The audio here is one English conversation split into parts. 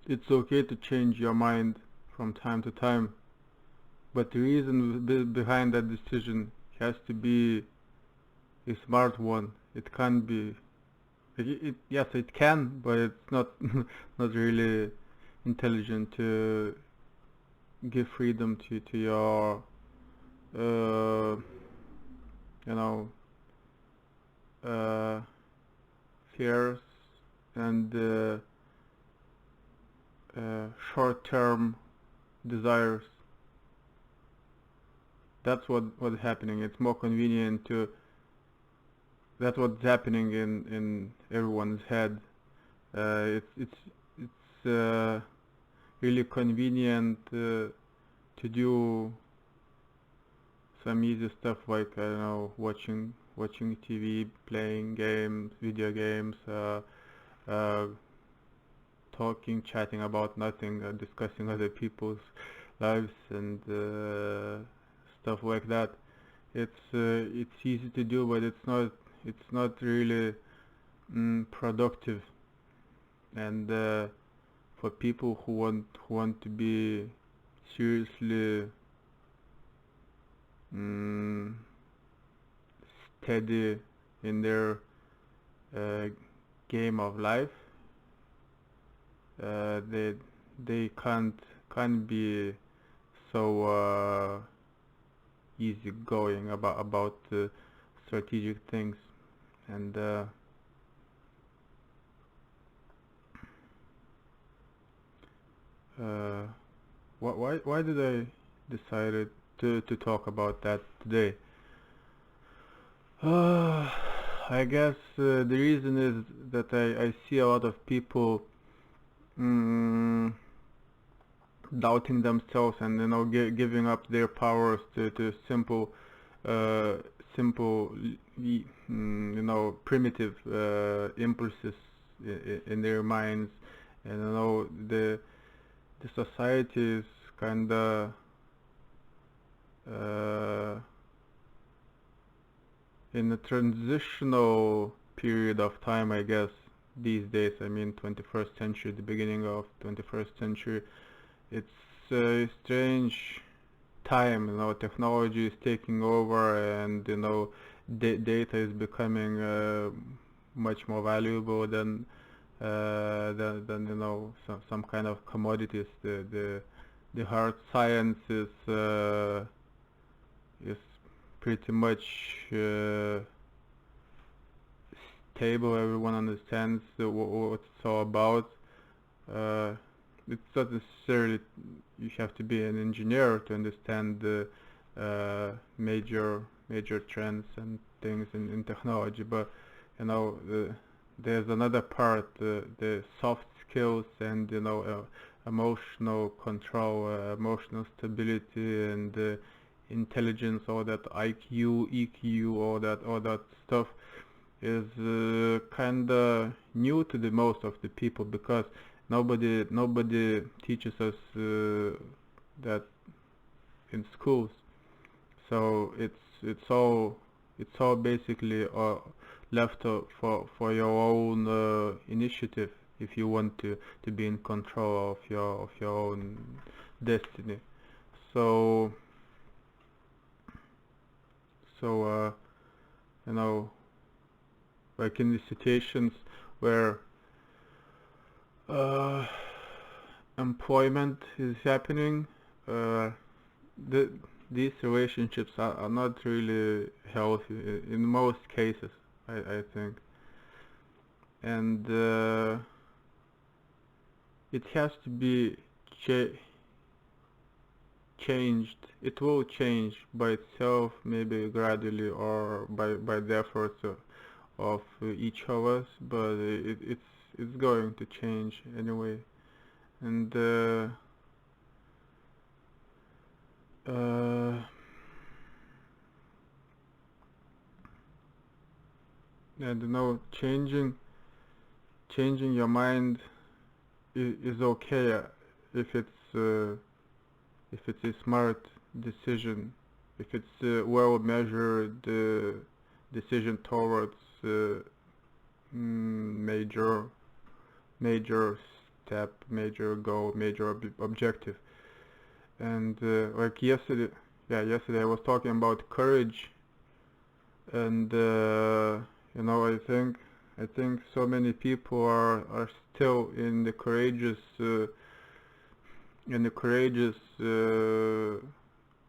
it's okay to change your mind from time to time, but the reason behind that decision has to be a smart one. It can't be. Yes, it can, but it's not not really intelligent to give freedom to your uh, you know uh, fears and short-term desires. That's what's happening. It's more convenient to. That's what's happening in everyone's head. It's really convenient to do some easy stuff like I don't know watching TV, playing games, video games, uh, talking, chatting about nothing, discussing other people's lives and stuff like that. It's easy to do, but it's not really productive. And for people who want to be seriously mm, steady in their uh, game of life, they can't be so easygoing about strategic things. And uh, why did I decided to talk about that today? Uh, I guess the reason is that I see a lot of people mm, doubting themselves and giving up their powers to uh, simple primitive impulses in their minds. And the society is kinda uh, in a transitional period of time, I guess, these days. I mean, 21st century, the beginning of 21st century. It's a strange time. Technology is taking over, and data is becoming much more valuable than some kind of commodities. The hard science is pretty much stable. Everyone understands what it's all about. Uh, it's not necessarily you have to be an engineer to understand the major trends and things in technology, but there's another part, the soft skills and emotional control, emotional stability and intelligence, all that IQ, EQ, all that stuff is kinda new to the most of the people because nobody teaches us that in schools. So it's all basically left for your own initiative if you want to be in control of your own destiny. So so you know like in the situations where uh, employment is happening, uh, the, these relationships are not really healthy in most cases, I think. And it has to be cha- changed. It will change by itself, maybe gradually or by the efforts of each of us, but it's going to change anyway. And uh, and changing your mind is okay if it's a smart decision, if it's a well measured decision towards major major step, major goal, major objective. And like yesterday, yeah, yesterday I was talking about courage, and you know, I think so many people are still in the courageous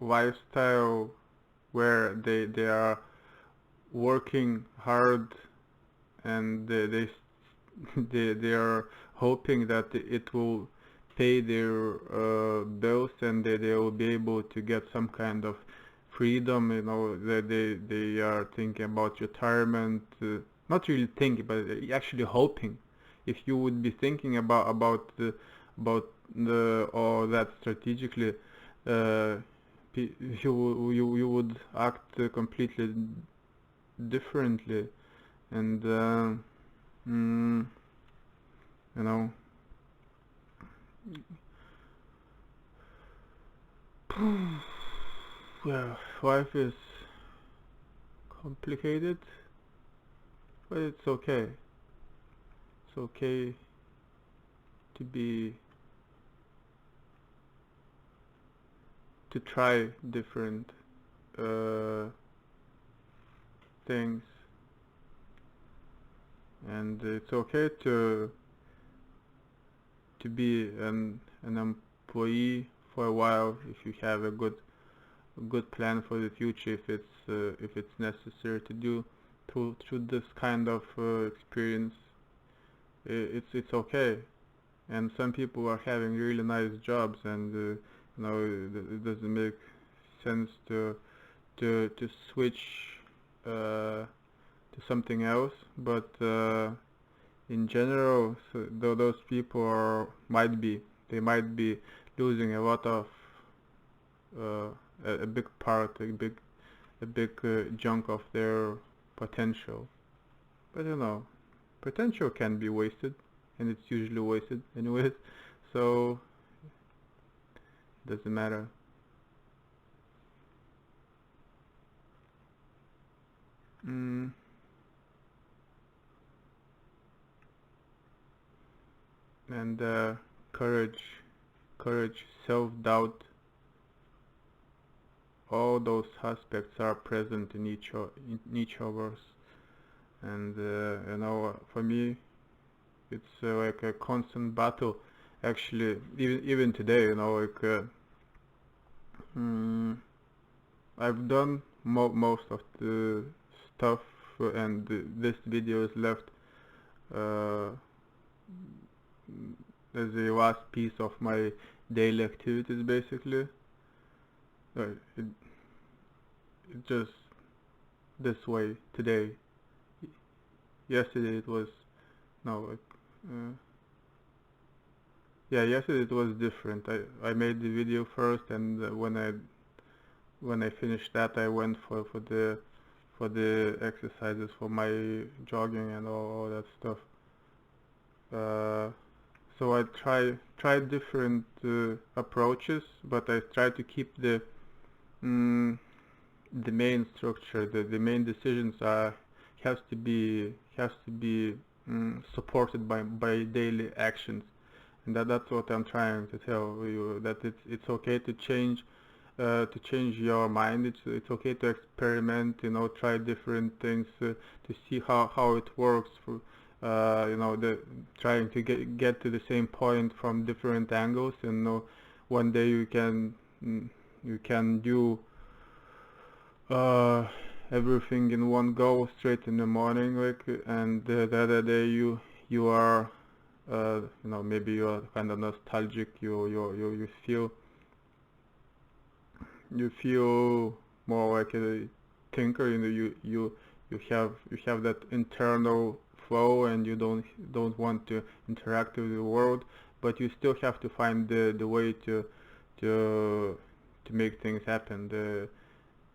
lifestyle where they are working hard, and they are hoping that it will pay their bills, and they will be able to get some kind of freedom. You know, that they are thinking about retirement, not really thinking, but actually hoping. If you would be thinking about the all that strategically, uh, you would act completely differently. And mm, you know, yeah, life is complicated, but it's okay. It's okay to be to try different uh, things, and it's okay to be an employee for a while if you have a good plan for the future, if it's necessary to do through this kind of experience. It's okay. And some people are having really nice jobs, and you know, it doesn't make sense to switch to something else. But in general, so those people they might be losing a lot of uh, a big part, a big chunk of their potential. But you know, potential can be wasted, and it's usually wasted anyways. So it doesn't matter. Mm, and courage, self-doubt, all those aspects are present in each of us. And you know, for me, it's like a constant battle. Actually, even today, you know, like mm, I've done most of the stuff, and this video is left uh, as the last piece of my daily activities, basically. It just this way today. Yesterday it was no, like, yeah, yesterday it was different. I made the video first, and when I finished that, I went for the exercises for my jogging and all that stuff. Uh, so I try different approaches, but I try to keep mm, the main structure, the main decisions has to be supported by daily actions, and that's what I'm trying to tell you, that it's okay to change your mind. It's okay to experiment, you know, try different things to see how it works for you know, the trying to get to the same point from different angles. And one day you can do uh, everything in one go straight in the morning, like, and the other day you are you know, maybe you are kind of nostalgic. You feel more like a thinker. You know, you have that internal flow, and you don't want to interact with the world, but you still have to find the way to to make things happen. The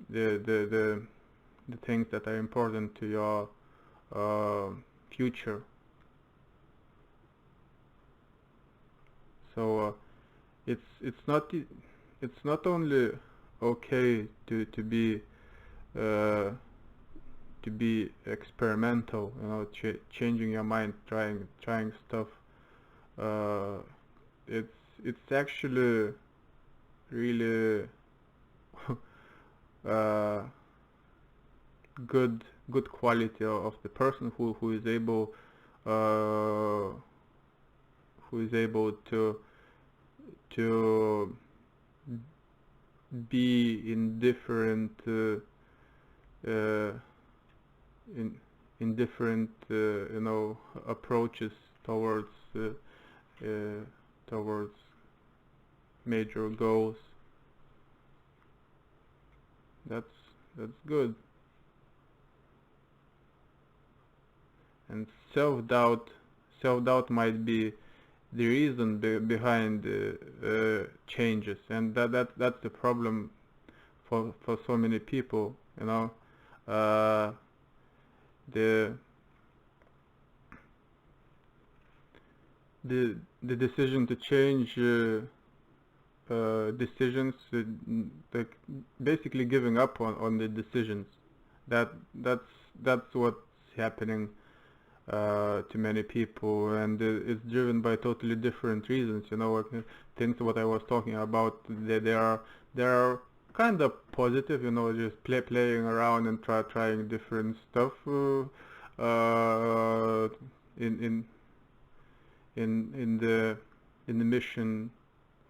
the the the things that are important to your uh, future. So it's not only okay uh, to be experimental, you know, changing your mind, trying stuff uh, it's actually really uh, good quality of the person uh, who is able to be in different uh, in different approaches towards uh, towards major goals. That's good. And self-doubt might be the reason behind changes, and that's the problem for so many people. Uh, the the decision to change decisions, like basically giving up on the decisions. That that's that's what's happening to many people, and it's driven by totally different reasons. Things what I was talking about, they are kind of positive. Just playing around and trying different stuff in in in the mission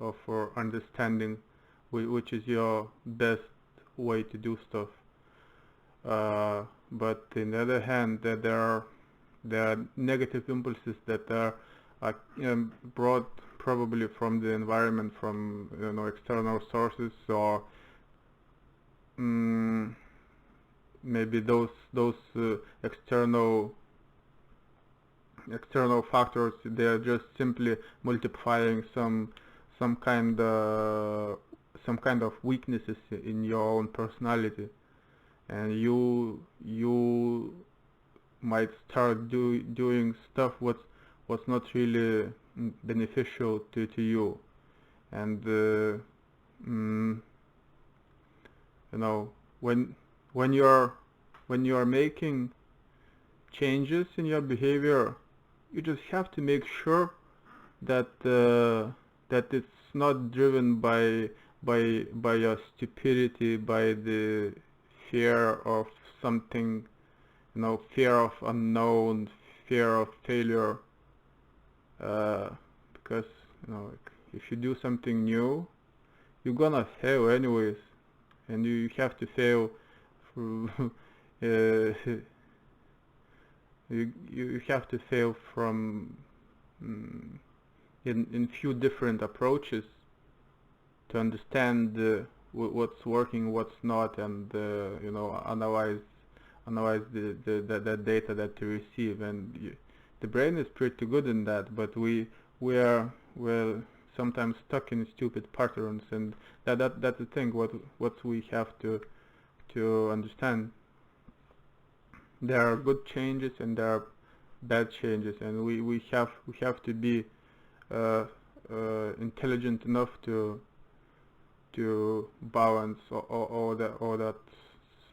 of understanding which is your best way to do stuff. But on the other hand, that there are negative impulses that are brought probably from the environment, from external sources, or maybe those external factors, they are just simply multiplying some kind some kind of weaknesses in your own personality, and you might start doing stuff what's not really beneficial to you. And mm, you know when when you're when you're making changes in your behavior, you just have to make sure that that it's not driven by your stupidity, by the fear of something, fear of unknown, fear of failure. Because like, if you do something new, you're gonna fail anyways, and you have to fail through you have to fail from in few different approaches to understand what's working, what's not, and analyze the data that you receive. And the brain is pretty good in that, but we're sometimes stuck in stupid patterns, and that's the thing. What we have to understand. There are good changes and there are bad changes, and we have to be uh, intelligent enough to balance all that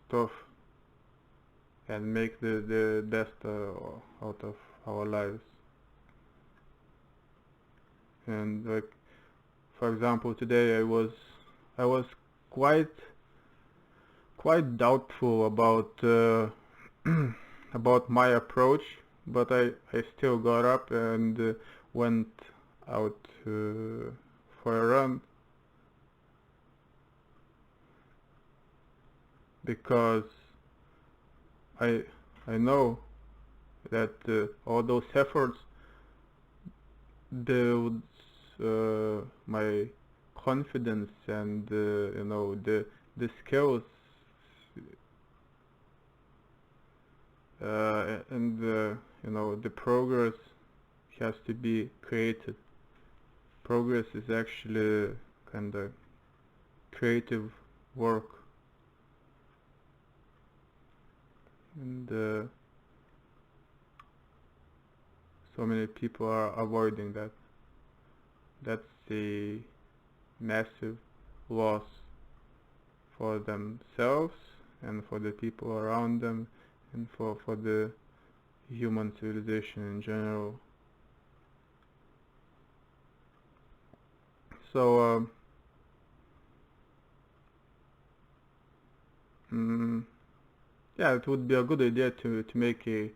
stuff and make the best out of our lives. And like, for example, today I was quite doubtful about my approach, but I still got up and went out for a run, because I I know that all those efforts builds my confidence, and the skills, and the progress has to be created. Progress is actually kind of creative work, and so many people are avoiding that. That's a massive loss for themselves and for the people around them, and for the human civilization in general. So mm, yeah, it would be a good idea to make a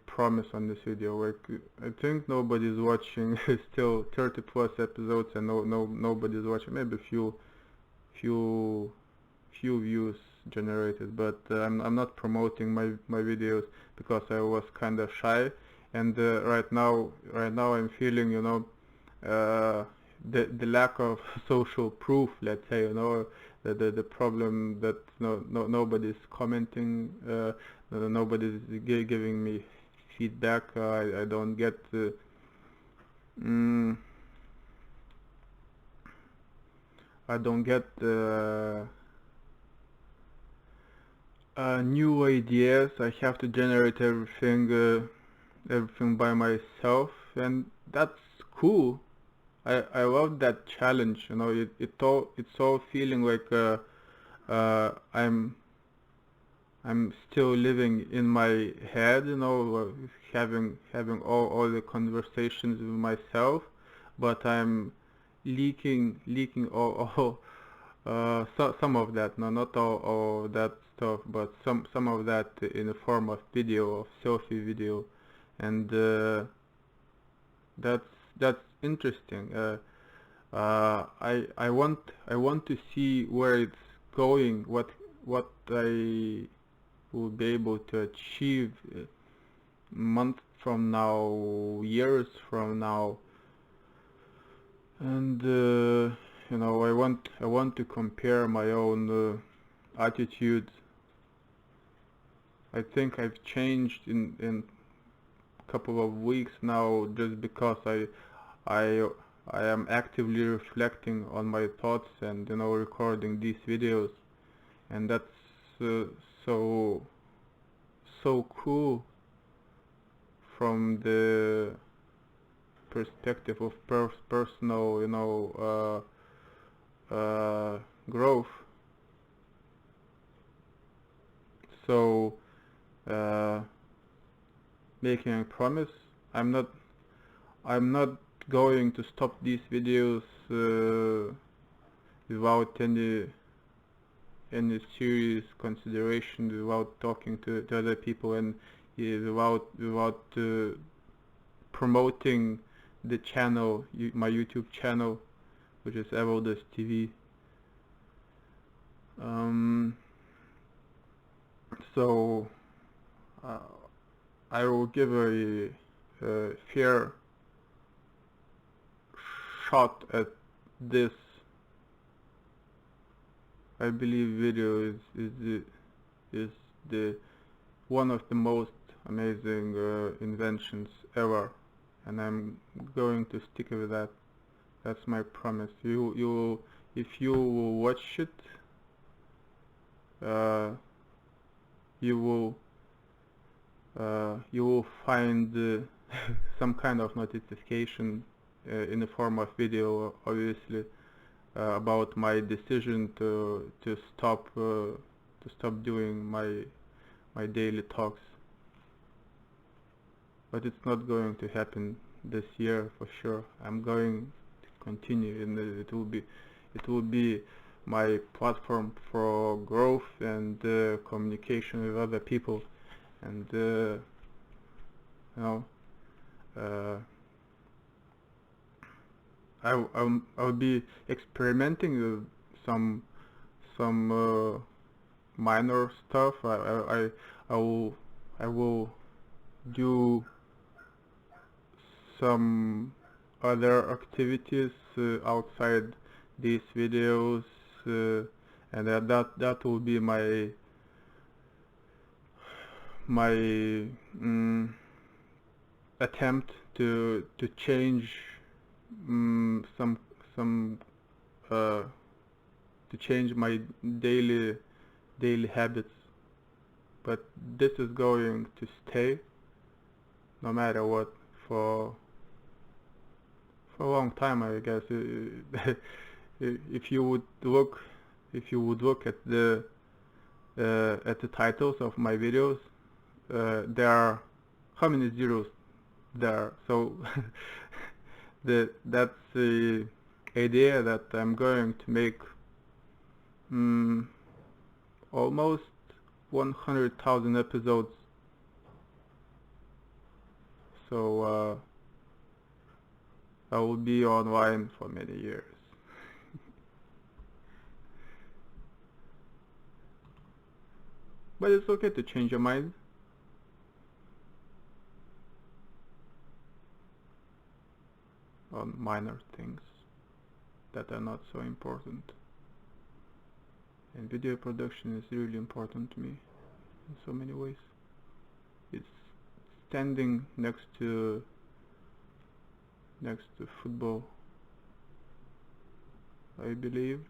promise on this video. Like, I think nobody's watching. Still 30 plus episodes, and nobody's watching. Maybe few few views generated, but I'm not promoting my videos because I was kind of shy, and right now I'm feeling, uh, the lack of social proof, let's say, the problem that nobody's commenting, nobody's giving me feedback. I don't get mm, I don't get new ideas. I have to generate everything by myself, and that's cool. I love that challenge. It's all feeling like I'm still living in my head. Having all the conversations with myself, but I'm leaking all some of that. No, not all of that stuff, but some of that in the form of video, of selfie video, and that's interesting. I want to see where it's going, what I will be able to achieve months from now, years from now, and I want to compare my own attitude. I think I've changed in a couple of weeks now, just because I I am actively reflecting on my thoughts, and recording these videos, and that's so so cool from the perspective of personal growth. So uh, making a promise, I'm not I'm not going to stop these videos without any serious consideration, without talking to other people, and without promoting the channel, my YouTube channel, which is Evaldas TV. Um, so uh, I will give a fair shot at this. I believe video is the one of the most amazing inventions ever, and I'm going to stick with that. That's my promise. If you watch it, uh, you will find some kind of notification in the form of video, obviously, about my decision to stop doing my daily talks. But it's not going to happen this year for sure. I'm going to continue, and it will be my platform for growth and communication with other people, and uh, I'll be experimenting with some minor stuff. I will do some other activities outside these videos, and that will be my attempt to change some uh, to change my daily habits. But this is going to stay no matter what, for a long time, I guess. If you would look at the titles of my videos, there are how many zeros there are? So that's idea that I'm going to make almost 100,000 episodes. So I will be online for many years. But it's okay to change your mind. On minor things that are not so important. And video production is really important to me in so many ways. It's standing next to football, I believe.